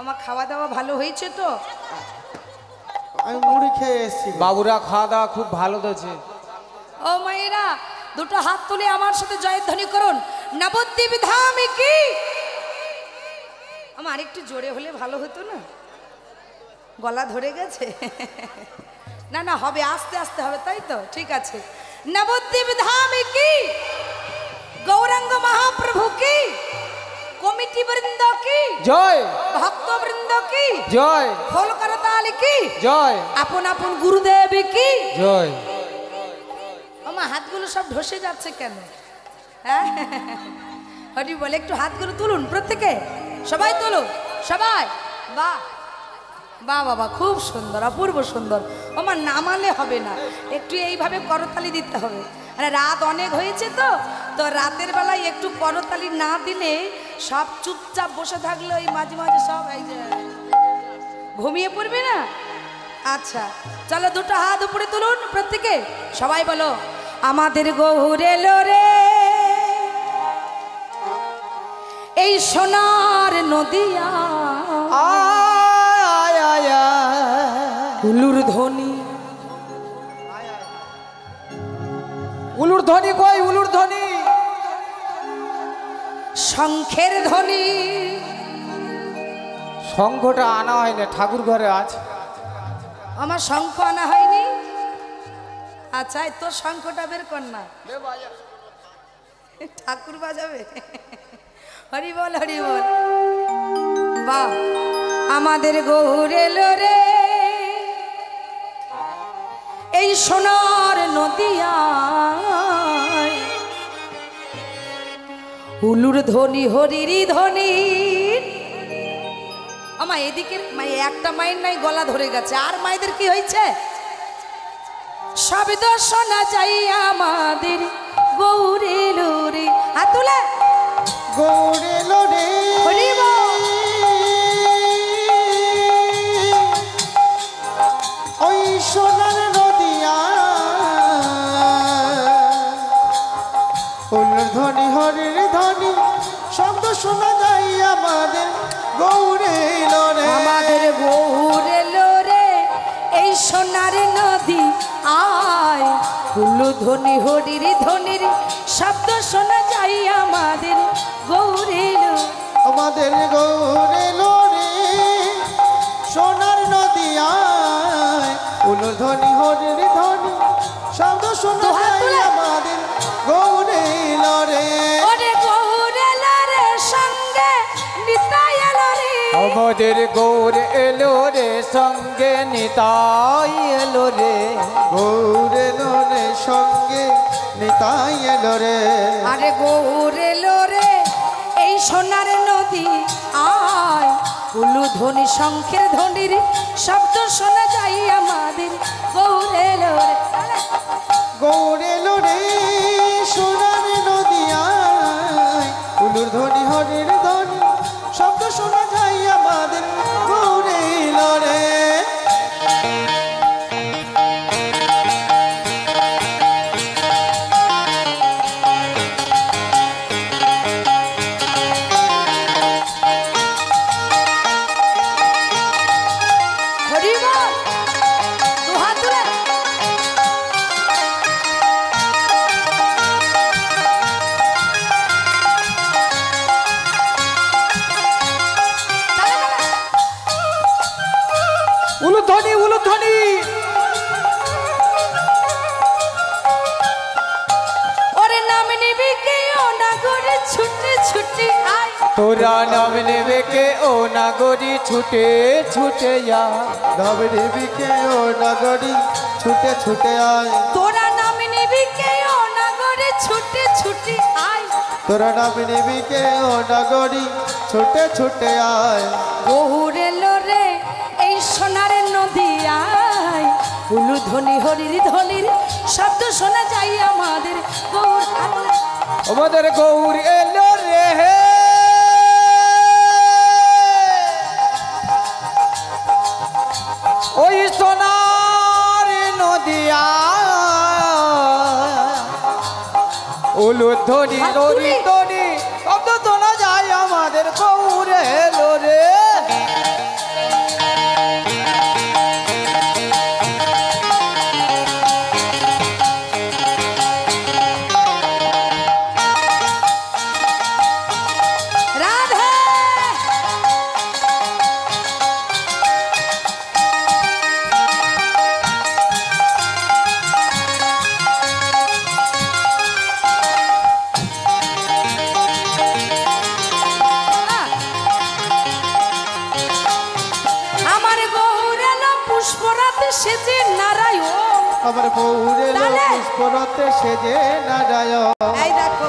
আমার খাওয়া দাওয়া ভালো হয়েছে তো? আমি মুড়ি খেয়ে এসেছি। বাবুরা খাওয়া দাওয়া খুব ভালো দিয়েছে। ও মায়েরা দুটো হাত তুলে আমার সাথে জয়ধ্বনি করুন নবদ্বীপ ধামে কি। আমার একটু জোরে হলে ভালো হতো না, গলা ধরে গেছে। না না হবে, আস্তে আস্তে হবে, তাই তো? ঠিক আছে। নবদ্বীপ ধামে কি, গৌরাঙ্গ মহাপ্রভু কি, কমিটি বৃন্দ কি, জয়, ভক্ত বৃন্দ কি, জয়, খোল করতালি কি, জয়, আপন আপন গুরুদেব কি। জয়। আমার হাতগুলো সব ঢসে যাচ্ছে কেন? হ্যাঁ হরি বলে একটু হাতগুলো তুলুন প্রত্যেকে, সবাই তুলুন সবাই। বাহ বাহ বাবা, খুব সুন্দর, অপূর্ব সুন্দর। আমার নামালে হবে না, একটু এইভাবে করতালি দিতে হবে। আরে রাত অনেক হয়েছে তো, তো রাতের বেলায় একটু করতালি না দিলে সব চুপচাপ বসে থাকলে ওই মাঝে মাঝে সব এই যে ঘুমিয়ে পড়বে না। আচ্ছা চলো দুটো হাত উপরে তুলুন প্রত্যেকে, সবাই বলো আমাদের গৌর এলো রে এই সোনার নদিয়া, আয় আয় আয়। উলুর ধ্বনি, উলুর ধ্বনি কই? উলুর ধ্বনি, শঙ্খের ধ্বনি। শঙ্খটা আনা হয় না, ঠাকুর ঘরে আছে। আমার শঙ্খ আনা হয়নি। আচ্ছা এই তোর শঙ্খটা বের কর না, ঠাকুর বাজাবে। হরি বল হরি বল। বাহ, আমাদের গৌর এলো রে এই সোনার নদিয়ায়, উলুর ধ্বনি হরিরি ধ্বনি। আমার এদিকে একটা মায়ের নাই গলা ধরে গেছে, আর মায়েদের কি হয়েছে? শব্দ শোনা যাই আমাদের গৌরে লোরে হাত তুলে গৌরে লোরে হরি বল। ওই সোনার নদিয়া ফুলের ধ্বনি হরির ধ্বনি শব্দ শোনা যায় আমাদের গৌরে লোরে আমাদের গৌরে লোরে এই সোনার নদী আয় হুলু ধ্বনি হরির ধ্বনির শব্দ শোনা যায় আমাদের গৌরে লোরে। আমাদের গৌরে লোরে সোনার নদিয়ায় ফুলের ধ্বনি হরির ধ্বনি শব্দ শোনা দুহাত যায় তুলে। আমাদের গৌরে লোরে ওরে গৌরে লোরে সঙ্গে নিতাই এলো রে আমাদের গৌর এলো রে সঙ্গে নিতাই এলো রে গৌরে লোরে সঙ্গে নিতাই এলো রে আরে গৌরে লোরে এই সোনার নদী আয় হুলু ধ্বনি শঙ্খের ধ্বনির শব্দ শোনা যায় আমাদের গৌরে লোরে। গৌরে লোরে সোনার নদিয়ায় ফুলের ধ্বনি হরির ধ্বনি শব্দ শোনা যায় আমাদের গৌরে লোরে হরি বল। দুহাত তুলে তালে তালে। উলুধ্বনি উলুধ্বনি ওরে নাম নিবি কে ও নাগরে ছুটে ছুটে আয় তোরা নাম নেবে কে ও নাগরি ছুটে ছুটে যা নবে দেবীকে ও নগরী ছুটে ছুটে আয় তোরা নাম নিবি কে ও নাগরে ছুটে ছুটে আয় তোরা নাম দেবীকে ও নগরী ছুটে ছুটে আয় গৌরে লোরে এই সোনার নদী আয় হুলু ধ্বনি হরির ধ্বনির শব্দ শোনা যায় আমাদের গৌর। আমাদের গৌর এলো রে ওই সোনার নদিয়া উলুধ্বনি হাতুড়ি। লরি ধ্বনি শব্দ শোনা যায় আমাদের গৌর এলো রে রাধে আমার গৌরেলা পুষ্পরাতে সেজে নারায়ণ। আমার পৌরে তালে। পুষ্পরতে সেজে নারায়ণ এই দেখো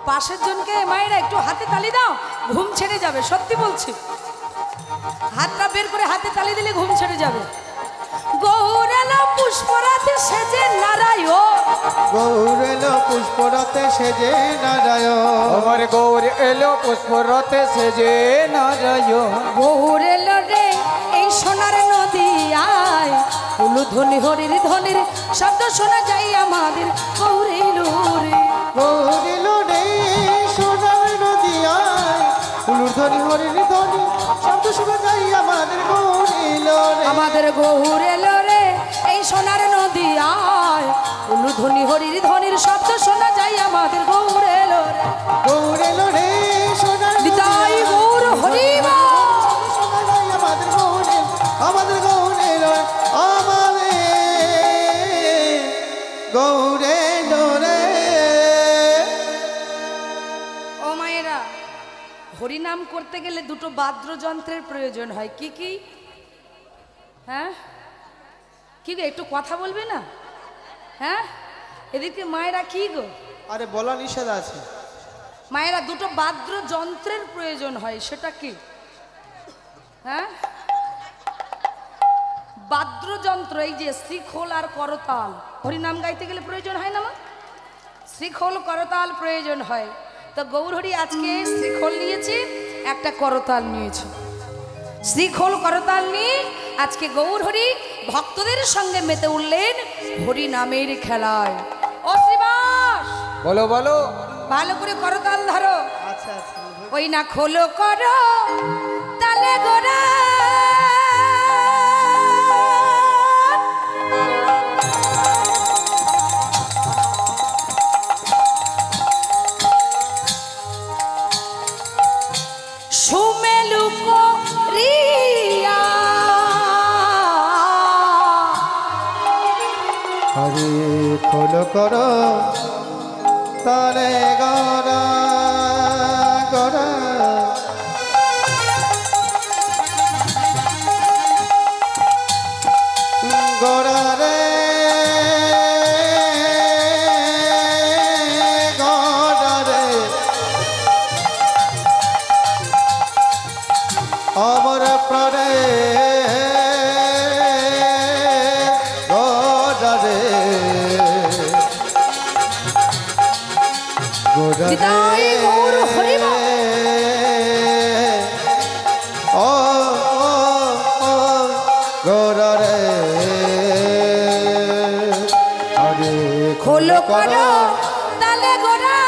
পাশের জনকে মায়েরা একটু হাতে তালি দাও, ঘুম ছেড়ে যাবে, সত্যি বলছি। হাতটা বের করে হাতে তালি দিলে ঘুম ছেড়ে যাবে। গৌরেলা পুষ্পরাতে সেজে নারায়ণ। গৌরে পুষ্পরতে সেজে নারায়ণ আমার গৌর এলো পুষ্পরথে সেজে নারায়ণ গৌরেলা রে এই সোনার নদী আয় হুলু ধ্বনি হরির ধ্বনির শব্দ শোনা যায় আমাদের গৌরেলো রে। গৌরিল রে সোনার নদিয়ায় ফুলুর ধ্বনি হরির ধ্বনি শব্দ শোনা যায় আমাদের গৌরিল রে আমাদের গৌরেলো রে এই সোনার নদী আয় হুলু ধ্বনি হরির ধ্বনির শব্দ শোনা যায় আমাদের গৌরেলো রে। গৌরিল রে সোনার নিতাই গৌর হরি বল। শোনা যায় আমাদের গৌরিল আমাদের গৌরিল আমাদের গৌরিল রে ও মায়েরা, হরিনাম করতে গেলে দুটো বাদ্যযন্ত্রের প্রয়োজন হয়। কি কি? হ্যাঁ কি গো, একটু কথা বলবে না? হ্যাঁ এদিকে মায়েরা কি গো, আরে বলা নিষেধ আছে মায়েরা দুটো বাদ্যযন্ত্রের প্রয়োজন হয়, সেটা কি? হ্যাঁ বাদ্যযন্ত্র, এই যে শ্রীখোল আর করতাল, হরিনাম গাইতে গেলে প্রয়োজন হয় না মা? শ্রীখোল করতাল প্রয়োজন হয়। তো গৌরহরি আজকে শ্রীখোল নিয়েছে, একটা করতাল নিয়েছে। শ্রীখোল করতাল নিয়ে আজকে গৌরহরি ভক্তদের সঙ্গে মেতে উঠলেন হরি নামের খেলায়। ও শ্রীবাস, বলো বলো। ভালো করে করতাল ধরো। আচ্ছা আচ্ছা ওই না খোলো করো তালে গোরা, সুমেলু রিয়া হরে খোল কর তালে গরা গরা গরা রে গরা রে অমর প্রাণে গরা রে গরা বিদায় গৌর হরিবা। ও গরা রে হরে খোলো করো তালে গোরা,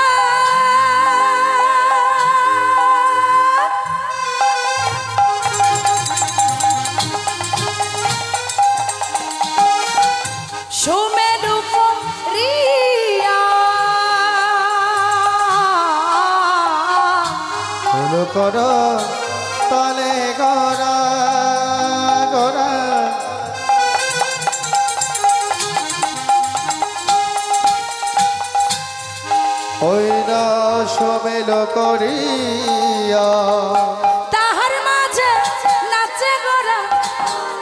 সুমেরু রিয়া খোল কর তালে গরা গরা ওই না সমেল করিয়া তাহার মাঝে নাচে গোরা।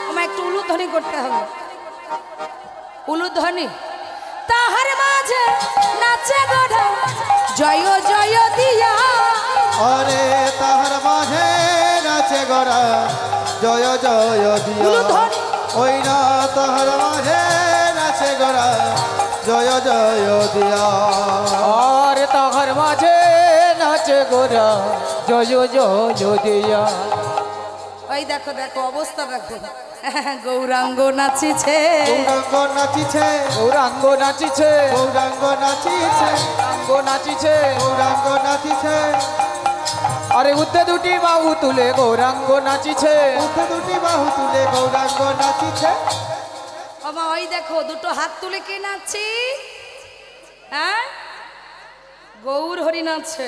আমার একটু উলুধ্বনি করতে হবে, উলুধ্বনি। তাহার মাঝে নাচে গোরা জয় জয় দিয়া, অরে তাহার মাঝে নাচে গড়া জয় জয় দিয়া উলুধ্বনি। ওই না তাহার মাঝে নাচে গড়া জয় জয় দিয়া আর তাহার মাঝে নাচে গোরা জয় জয় দিয়া। ওই দেখো দেখো অবস্থা দেখো, গৌরাঙ্গ নাচিছে, গৌরাঙ্গ নাচিছে গৌরাঙ্গ নাচিছে, গৌরাঙ্গ নাচিছে গৌরাঙ্গ নাচিছে। গৌরাঙ্গ নাচিছে আরে উঠে দুটি বাহু তুলে গৌরাঙ্গ নাচিছে। উঠে দুটি বাহু তুলে গৌরাঙ্গ নাচিছে বাবা ওই দেখো দুটো হাত তুলে কে নাচছে? হ্যাঁ, গৌর হরি নাচছে।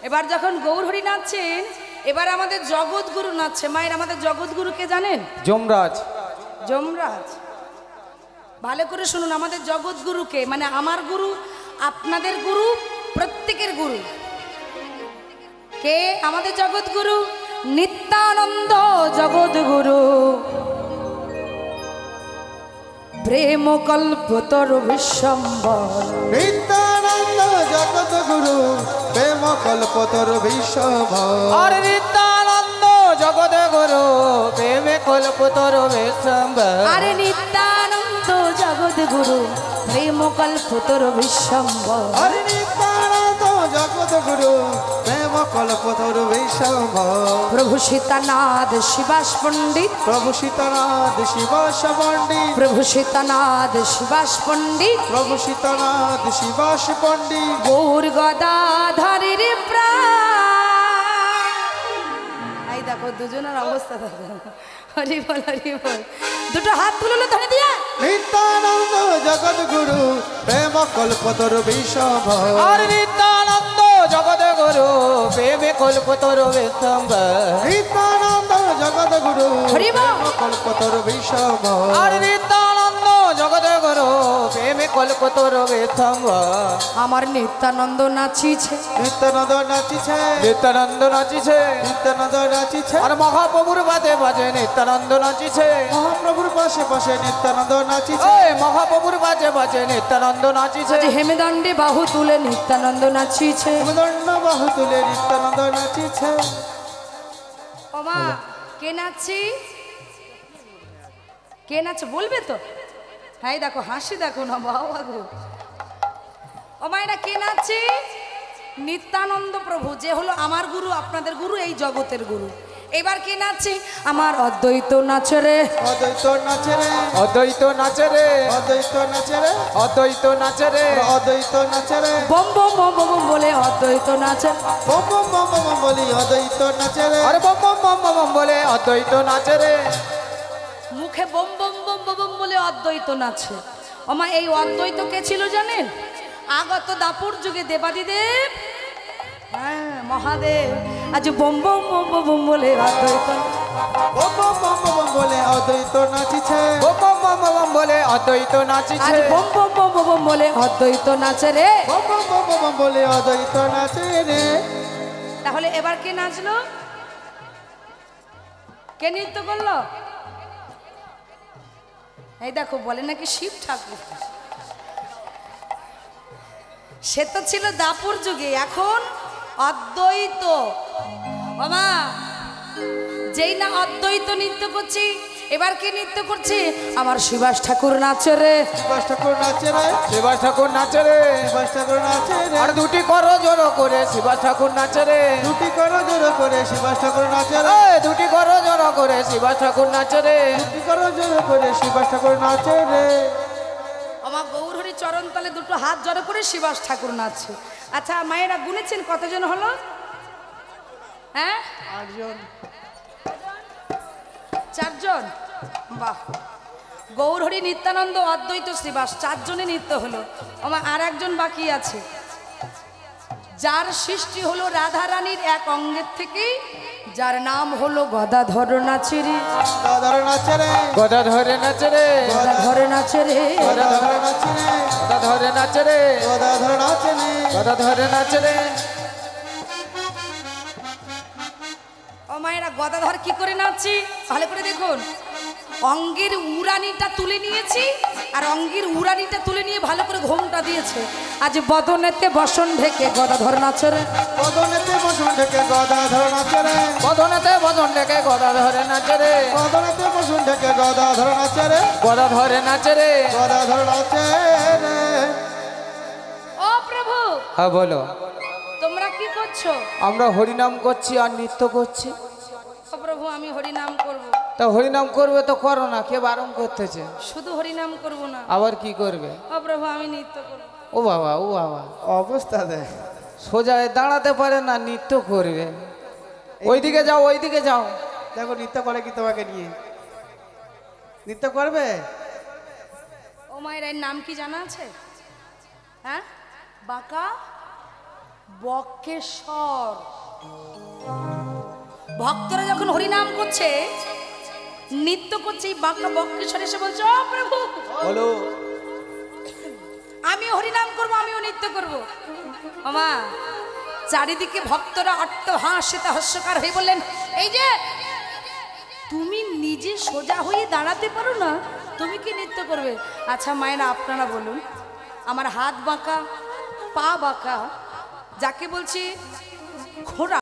এবার যখন গৌর হরি নাচছেন, এবার আমাদের জগৎগুরু নাচছে। মায়ের আমাদের জগৎগুরু কে জানেন? যমরাজ। যমরাজ। ভালো করে শুনুন, আমাদের জগৎগুরুকে, মানে আমার গুরু, আপনাদের গুরু, প্রত্যেকের গুরু কে? আমাদের জগৎগুরু নিত্যানন্দ জগৎগুরু। প্রেম কল্পতর বিশ্বম্বর, নিত্যানন্দ জগৎ গুরু প্রেম কল্পতর বিশ্বভ আর নিত্যানন্দ জগৎ গুরু প্রেমে কল্পতর বিশ্বম্বর। আরে নিত্যানন্দ জগৎগুরু প্রেম কল্পতর বিশ্বম্বর। হরে নিত্যানন্দ জগৎ গুরু প্রেম কল্পতর বিশ্বভ প্রভু সীতানাথ শিবাস পণ্ডিত, প্রভু সীতানাথ শিবাস পণ্ডিত প্রভু সীতানাথ শিবাস পণ্ডিত, প্রভু সীতানাথ শিবাস পণ্ডিত গৌর গদাধরের প্রাণ। এই দেখো দুজনের অবস্থা দেখো, হরি বল হরি বল। দুটো হাত তুললো ধরে দিয়া, নিত্যানন্দ জগৎ গুরু প্রেম কল্পতর বিশ্বভ আর নিত্যানন্দ জগৎ গুরু প্রেমে কল্পতর বিশ্বম্বর। নিত্যানন্দ জগৎ গুরু হরি বল। প্রেম কল্পতর বিশ্বভ আর নিত্যানন্দ জগৎ গুরু প্রেমে কল্পতর বিশ্বম্বর। আমার নিত্যানন্দ নাচিছে, নিত্যানন্দ নাচিছে নিত্যানন্দ নাচিছে, নিত্যানন্দ নাচিছে আর মহাপ্রভুর বাদে বাজে নিত্যানন্দ নাচিছে। মহাপ্রভুর পাশে পাশে নিত্যানন্দ নাচিছে ওই মহাপ্রভুর বাজে বাজে নিত্যানন্দ নাচিছে। আজ হেমেদণ্ডে বাহু তুলে নিত্যানন্দ নাচিছে। দণ্ড বাহু তুলে নিত্যানন্দ নাচিছে ওমা কে নাচছি? কে নাচছে বলবে তো? হ্যাঁ দেখো হাসি দেখো না বাবা গো। ও মায়েরা কে নাচছে? নিত্যানন্দ প্রভু, যে হলো আমার গুরু, আপনাদের গুরু, এই জগতের গুরু। এবার কে নাচছে? আমার অদ্বৈত নাচে রে, অদ্বৈত নাচে রে, অদ্বৈত নাচে রে, অদ্বৈত নাচে রে, অদ্বৈত নাচে রে, অদ্বৈত নাচে রে, বম বম বম বম বলে অদ্বৈত নাচে, বম বম বম বম বলি অদ্বৈত নাচে রে। আরে বম বম বম বম বলে অদ্বৈত নাচে রে। মুখে বম বম বম বম বলে অদ্বৈত নাচে। ওমা এই অদ্বৈত কে ছিল জানেন? আগত দাপুর যুগে দেবাদিদেব, হ্যাঁ মহাদেব, আজ বম বম বম বম বলে অদ্বৈত, বম বম বম বম বলে অদ্বৈত নাচিছে, বম বম বম বম বলে অদ্বৈত আজ নাচিছে। বম বম বম বম বলে অদ্বৈত নাচে রে। বম বম বম বম বলে অদ্বৈত নাচে রে। তাহলে এবার কে নাচলো? কে নৃত্য করলো? এই দেখো বলে নাকি শিব ঠাকুর। সে তো ছিল দাপুর যুগে, এখন অদ্বৈত। বাবা যেই না অদ্বৈত নৃত্য করছি, এবার কে নৃত্য করছে? আমার শিবাস ঠাকুর নাচে রে। শিবাস ঠাকুর নাচে রে, শিবাস ঠাকুর নাচে রে। শিবাস ঠাকুর নাচে রে। আর দুটি করো জোরো করে শিবাস ঠাকুর নাচে রে। দুটি করো জোরে করে শিবাস ঠাকুর নাচে রে, এই দুটি করো জোরো করে শিবাস ঠাকুর নাচে রে। দুটি করো জোরে করে শিবাস ঠাকুর নাচে রে। আমার গৌরহরি চরণ তলে দুটো হাত জড়ো করে শিবাস ঠাকুর নাচছে। আচ্ছা মায়েরা গুনেছেন কতজন হলো? হ্যাঁ 4জন। বাহ, গৌরহরি, নিত্যানন্দ, অদ্বৈত, শ্রীবাস, 4 জনে নৃত্য হলো। আমার আর একজন বাকি আছে, যার সৃষ্টি হলো রাধা রানীর এক অঙ্গের থেকে, যার নাম হলো গদাধর নাচে রে। গদাধর নাচে রে, গদা ধরে নাচে রে, গদাধর নাচে রে। গদাধর নাচে রে, গদা ধরে নাচে রে, গদাধর নাচে রে। গদা ধরে নাচে রে। ও মায়েরা গদাধর কি করে নাচছি ভালো করে দেখুন। অঙ্গের উড়ানিটা তুলে নিয়েছি, আর অঙ্গের উড়ানিটা তুলে নিয়ে ভালো করে ঘোমটা দিয়েছে। আজ বদনেতে বসন ঢেকে গদাধর নাচে রে। বদনেতে বসন ঢেকে গদাধর নাচে রে, বদনেতে বদন ডেকে গদা ধরে নাচে রে। বদনেতে বসন ঢেকে গদাধর নাচে রে, গদা ধরে নাচে রে। গদাধর নাচে রে। ও প্রভু, হ্যাঁ বলো। তোমরা কি করছো? আমরা হরিনাম করছি আর নৃত্য করছি। ও প্রভু আমি হরিনাম করব। তা হরিনাম করবে তো করো না, কে বারণ করতেছে? শুধু হরিনাম করব না, আবার কি করবে? ও প্রভু আমি নৃত্য করব। ও বাবা, ও বাবা, অবস্থা দেখ, সোজা দাঁড়াতে পারে না, নৃত্য করবে। ওইদিকে যাও, ওইদিকে যাও। দেখো নৃত্য করে কি তোমাকে নিয়ে? নৃত্য করবে? ও মায়ের এর নাম কি জানা আছে? হ্যাঁ, বাঁকা বক্রেশ্বর। ভক্তরা যখন হরিনাম করছে, নৃত্য করছে, এই বাঁকা বক্রেশ্বর এসে বলছে, ও প্রভু বলো, আমি হরিনাম করব, আমিও নৃত্য করব। মামা চারিদিকে ভক্তরা অট্টহাসিতে হাস্যকার হয়ে বললেন, এই যে তুমি নিজে সোজা হয়ে দাঁড়াতে পারো না, তুমি কি নৃত্য করবে? আচ্ছা মায়েরা আপনারা বলুন, আমার হাত বাঁকা, পা বাঁকা, যাকে বলছি ঘোড়া।